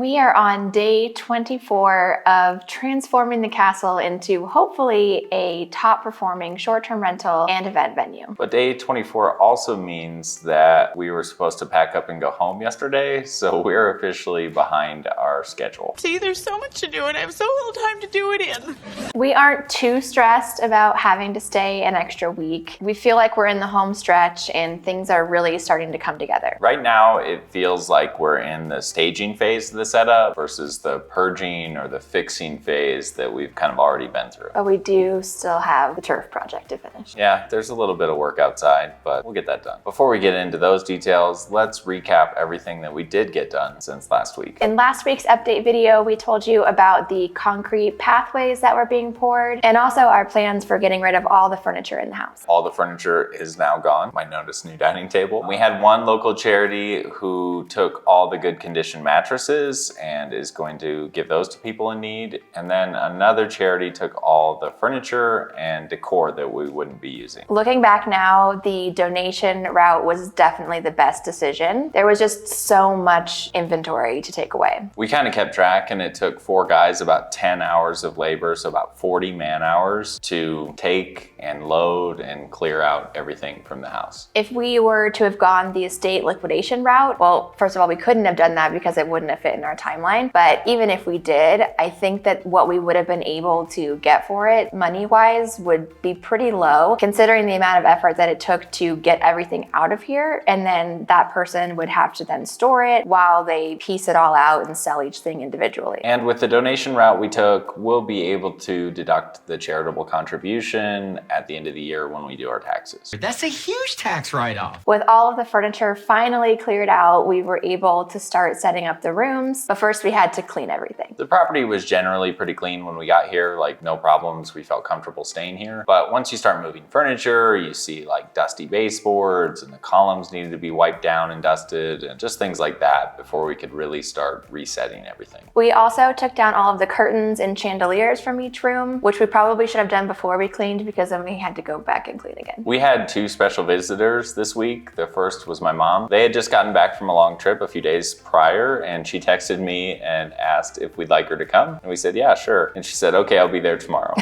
We are on day 24 of transforming the castle into hopefully a top performing short-term rental and event venue. But day 24 also means that we were supposed to pack up and go home yesterday, so we're officially behind our schedule. See, there's so much to do and I have so little time to do it in. We aren't too stressed about having to stay an extra week. We feel like we're in the home stretch and things are really starting to come together. Right now, it feels like we're in the staging phase of the setup versus the purging or the fixing phase that we've kind of already been through. But we do still have the turf project to finish. Yeah, there's a little bit of work outside, but we'll get that done. Before we get into those details, let's recap everything that we did get done since last week. In last week's update video, we told you about the concrete pathways that were being poured and also our plans for getting rid of all the furniture in the house. All the furniture is now gone. Might notice new dining table. We had one local charity who took all the good condition mattresses and is going to give those to people in need. And then another charity took all the furniture and decor that we wouldn't be using. Looking back now, the donation route was definitely the best decision. There was just so much inventory to take away. We kind of kept track and it took 4 guys about 10 hours of labor, so about 40 man hours to take and load and clear out everything from the house. If we were to have gone the estate liquidation route, well, first of all, we couldn't have done that because it wouldn't have fit in our timeline. But even if we did, I think that what we would have been able to get for it money-wise would be pretty low, considering the amount of effort that it took to get everything out of here. And then that person would have to then store it while they piece it all out and sell each thing individually. And with the donation route we took, we'll be able to deduct the charitable contribution at the end of the year when we do our taxes. That's a huge tax write-off. With all of the furniture finally cleared out, we were able to start setting up the rooms, but first we had to clean everything. The property was generally pretty clean when we got here, like no problems. We felt comfortable staying here. But once you start moving furniture, you see like dusty baseboards and the columns needed to be wiped down and dusted and just things like that before we could really start resetting everything. We also took down all of the curtains and chandeliers from each room, which we probably should have done before we cleaned because then we had to go back and clean again. We had 2 special visitors this week. The first was my mom. They had just gotten back from a long trip a few days prior and she texted me and asked if we'd like her to come. And we said, yeah, sure. And she said, okay, I'll be there tomorrow.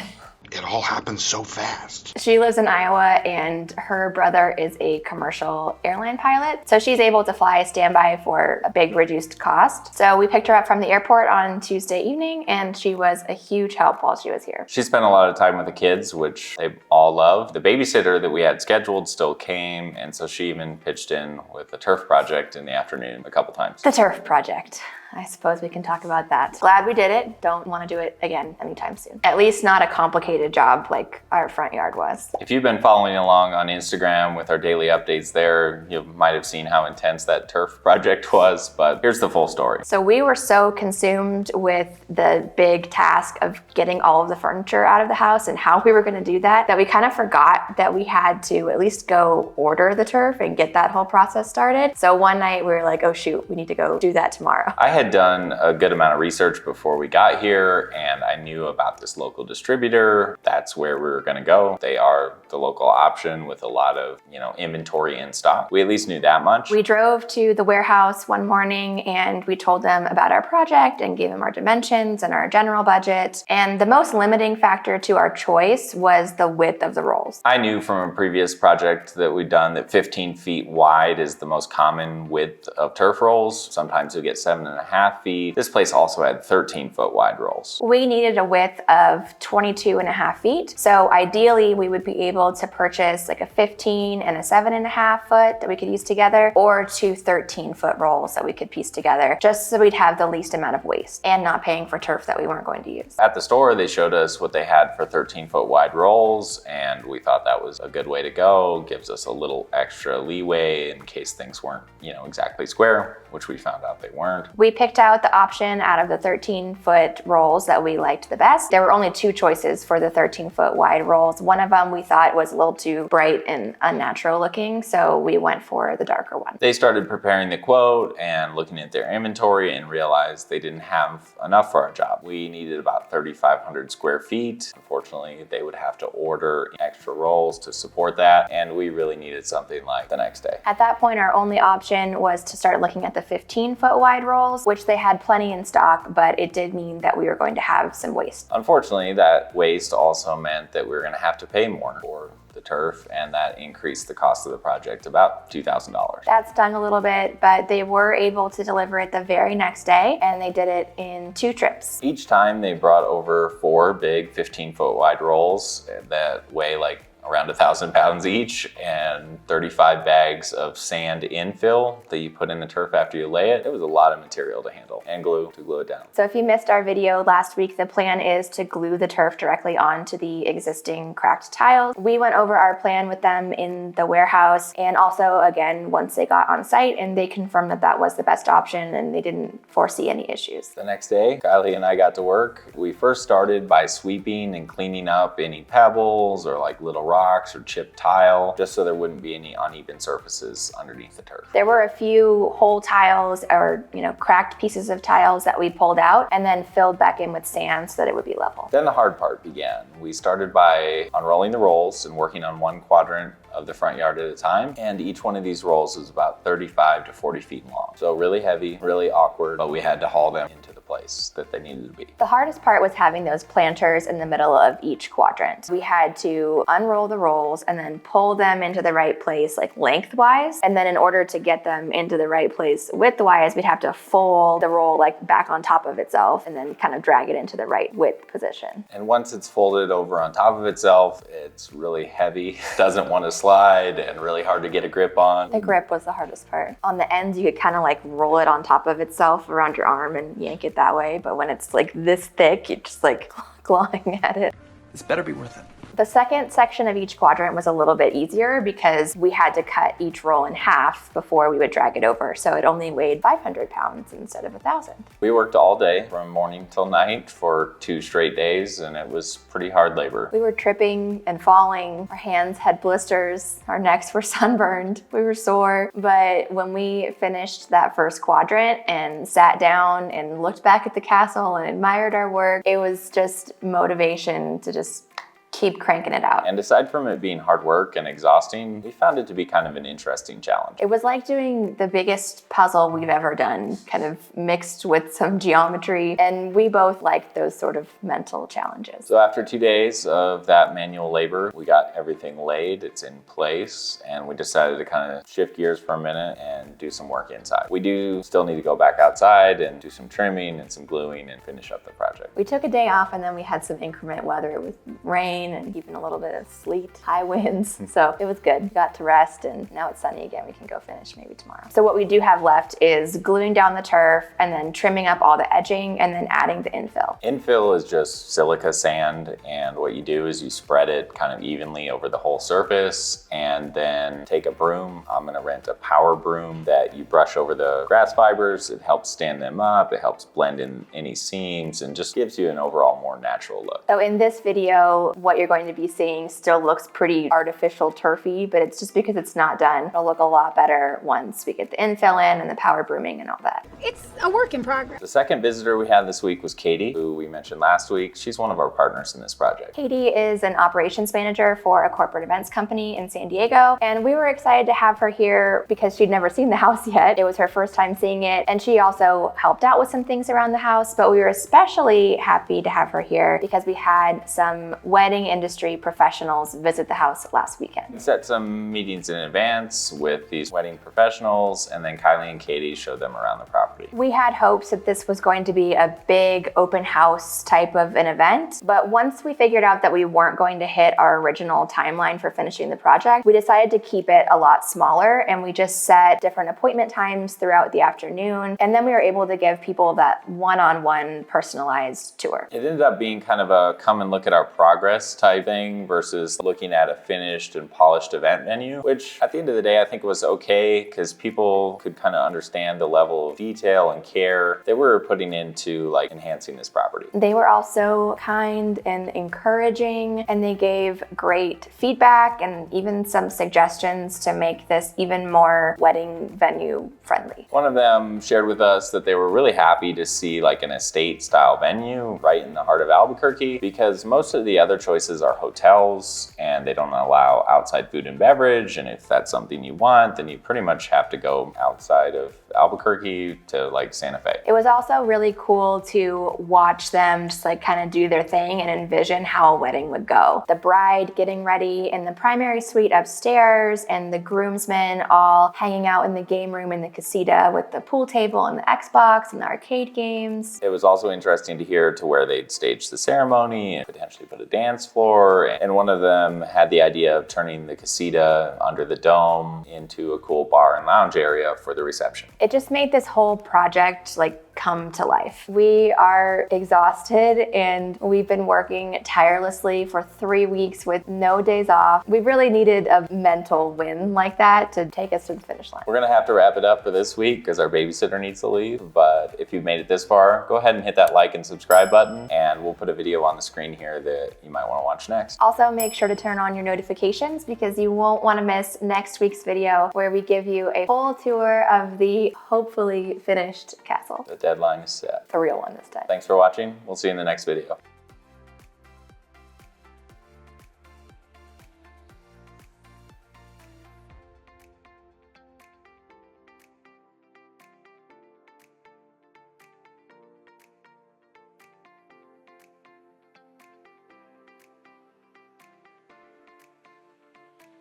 It all happened so fast. She lives in Iowa and her brother is a commercial airline pilot. So she's able to fly standby for a big reduced cost. So we picked her up from the airport on Tuesday evening and she was a huge help while she was here. She spent a lot of time with the kids, which they all love. The babysitter that we had scheduled still came. And so she even pitched in with the turf project in the afternoon a couple times. The turf project. I suppose we can talk about that. Glad we did it. Don't want to do it again anytime soon. At least not a complicated job like our front yard was. If you've been following along on Instagram with our daily updates there, you might have seen how intense that turf project was, but here's the full story. So we were so consumed with the big task of getting all of the furniture out of the house and how we were going to do that, that we kind of forgot that we had to at least go order the turf and get that whole process started. So one night we were like, oh shoot, we need to go do that tomorrow. I had done a good amount of research before we got here and I knew about this local distributor. That's where we were going to go. They are the local option with a lot of, inventory in stock. We at least knew that much. We drove to the warehouse one morning and we told them about our project and gave them our dimensions and our general budget. And the most limiting factor to our choice was the width of the rolls. I knew from a previous project that we'd done that 15 feet wide is the most common width of turf rolls. Sometimes you'll get 7.5 feet. This place also had 13-foot wide rolls. We needed a width of 22.5 feet. So ideally we would be able to purchase like a 15 and a 7.5 foot that we could use together, or 2 13-foot rolls that we could piece together, just so we'd have the least amount of waste and not paying for turf that we weren't going to use. At the store, they showed us what they had for 13-foot wide rolls, and we thought that was a good way to go. Gives us a little extra leeway in case things weren't, exactly square, which we found out they weren't. We picked out the option out of the 13-foot rolls that we liked the best. There were only 2 choices for the 13-foot wide rolls. One of them we thought was a little too bright and unnatural looking, so we went for the darker one. They started preparing the quote and looking at their inventory and realized they didn't have enough for our job. We needed about 3,500 square feet. Unfortunately, they would have to order extra rolls to support that, and we really needed something like the next day. At that point, our only option was to start looking at the 15-foot wide rolls, which they had plenty in stock, but it did mean that we were going to have some waste. Unfortunately, that waste also meant that we were going to have to pay more for the turf, and that increased the cost of the project about $2,000. That stung a little bit, but they were able to deliver it the very next day, and they did it in 2 trips. Each time they brought over 4 big 15-foot wide rolls that weigh like around 1,000 pounds each, and 35 bags of sand infill that you put in the turf after you lay it. It was a lot of material to handle, and glue to glue it down. So if you missed our video last week, the plan is to glue the turf directly onto the existing cracked tiles. We went over our plan with them in the warehouse, and also again once they got on site, and they confirmed that that was the best option and they didn't foresee any issues. The next day, Kylie and I got to work. We first started by sweeping and cleaning up any pebbles or like little rocks or chipped tile, just so there wouldn't be any uneven surfaces underneath the turf. There were a few whole tiles or, cracked pieces of tiles that we pulled out and then filled back in with sand so that it would be level. Then the hard part began. We started by unrolling the rolls and working on one quadrant of the front yard at a time, and each one of these rolls is about 35 to 40 feet long. So really heavy, really awkward, but we had to haul them into the place that they needed to be. The hardest part was having those planters in the middle of each quadrant. We had to unroll the rolls and then pull them into the right place, like lengthwise, and then in order to get them into the right place widthwise, we'd have to fold the roll like back on top of itself and then kind of drag it into the right width position. And once it's folded over on top of itself, it's really heavy, doesn't want to slide, and really hard to get a grip on. The grip was the hardest part. On the ends, you could kind of like roll it on top of itself around your arm and yank it that way. But when it's like this thick, you're just like clawing at it. This better be worth it. The second section of each quadrant was a little bit easier because we had to cut each roll in half before we would drag it over. So it only weighed 500 pounds instead of 1,000. We worked all day from morning till night for 2 straight days, and it was pretty hard labor. We were tripping and falling. Our hands had blisters. Our necks were sunburned. We were sore. But when we finished that first quadrant and sat down and looked back at the castle and admired our work, it was just motivation to just keep cranking it out. And aside from it being hard work and exhausting, we found it to be kind of an interesting challenge. It was like doing the biggest puzzle we've ever done, kind of mixed with some geometry, and we both liked those sort of mental challenges. So after 2 days of that manual labor, we got everything laid, it's in place, and we decided to kind of shift gears for a minute and do some work inside. We do still need to go back outside and do some trimming and some gluing and finish up the project. We took a day off and then we had some inclement weather. It was rain and even a little bit of sleet, high winds. So it was good. Got to rest, and now it's sunny again. We can go finish maybe tomorrow. So what we do have left is gluing down the turf and then trimming up all the edging and then adding the infill. Infill is just silica sand, and what you do is you spread it kind of evenly over the whole surface and then take a broom. I'm gonna rent a power broom that you brush over the grass fibers. It helps stand them up. It helps blend in any seams and just gives you an overall more natural look. So in this video, what you're going to be seeing still looks pretty artificial turfy, but it's just because it's not done. It'll look a lot better once we get the infill in and the power brooming and all that. It's a work in progress. The second visitor we had this week was Katie, who we mentioned last week. She's one of our partners in this project. Katie is an operations manager for a corporate events company in San Diego, and we were excited to have her here because she'd never seen the house yet. It was her first time seeing it, and she also helped out with some things around the house, but we were especially happy to have her here because we had some wedding industry professionals visit the house last weekend. We set some meetings in advance with these wedding professionals, and then Kylie and Katie showed them around the property. We had hopes that this was going to be a big open house type of an event, but once we figured out that we weren't going to hit our original timeline for finishing the project, we decided to keep it a lot smaller, and we just set different appointment times throughout the afternoon, and then we were able to give people that one-on-one personalized tour. It ended up being kind of a come and look at our progress type thing versus looking at a finished and polished event menu, which at the end of the day I think was okay because people could kind of understand the level of detail and care that we were putting into like enhancing this property. They were also kind and encouraging, and they gave great feedback and even some suggestions to make this even more wedding venue friendly. One of them shared with us that they were really happy to see like an estate style venue right in the heart of Albuquerque because most of the other choices are hotels and they don't allow outside food and beverage, and if that's something you want, then you pretty much have to go outside of Albuquerque to like Santa Fe. It was also really cool to watch them just like kind of do their thing and envision how a wedding would go. The bride getting ready in the primary suite upstairs and the groomsmen all hanging out in the game room in the casita with the pool table and the Xbox and the arcade games. It was also interesting to hear to where they'd stage the ceremony and potentially put a dance floor. And one of them had the idea of turning the casita under the dome into a cool bar and lounge area for the reception. It just made this whole project like come to life. We are exhausted and we've been working tirelessly for 3 weeks with no days off. We really needed a mental win like that to take us to the finish line. We're gonna have to wrap it up for this week because our babysitter needs to leave. But if you've made it this far, go ahead and hit that like and subscribe button, and we'll put a video on the screen here that you might want to watch next. Also, make sure to turn on your notifications because you won't want to miss next week's video where we give you a full tour of the hopefully finished castle. The deadline is set. The real one this time. Thanks for watching. We'll see you in the next video.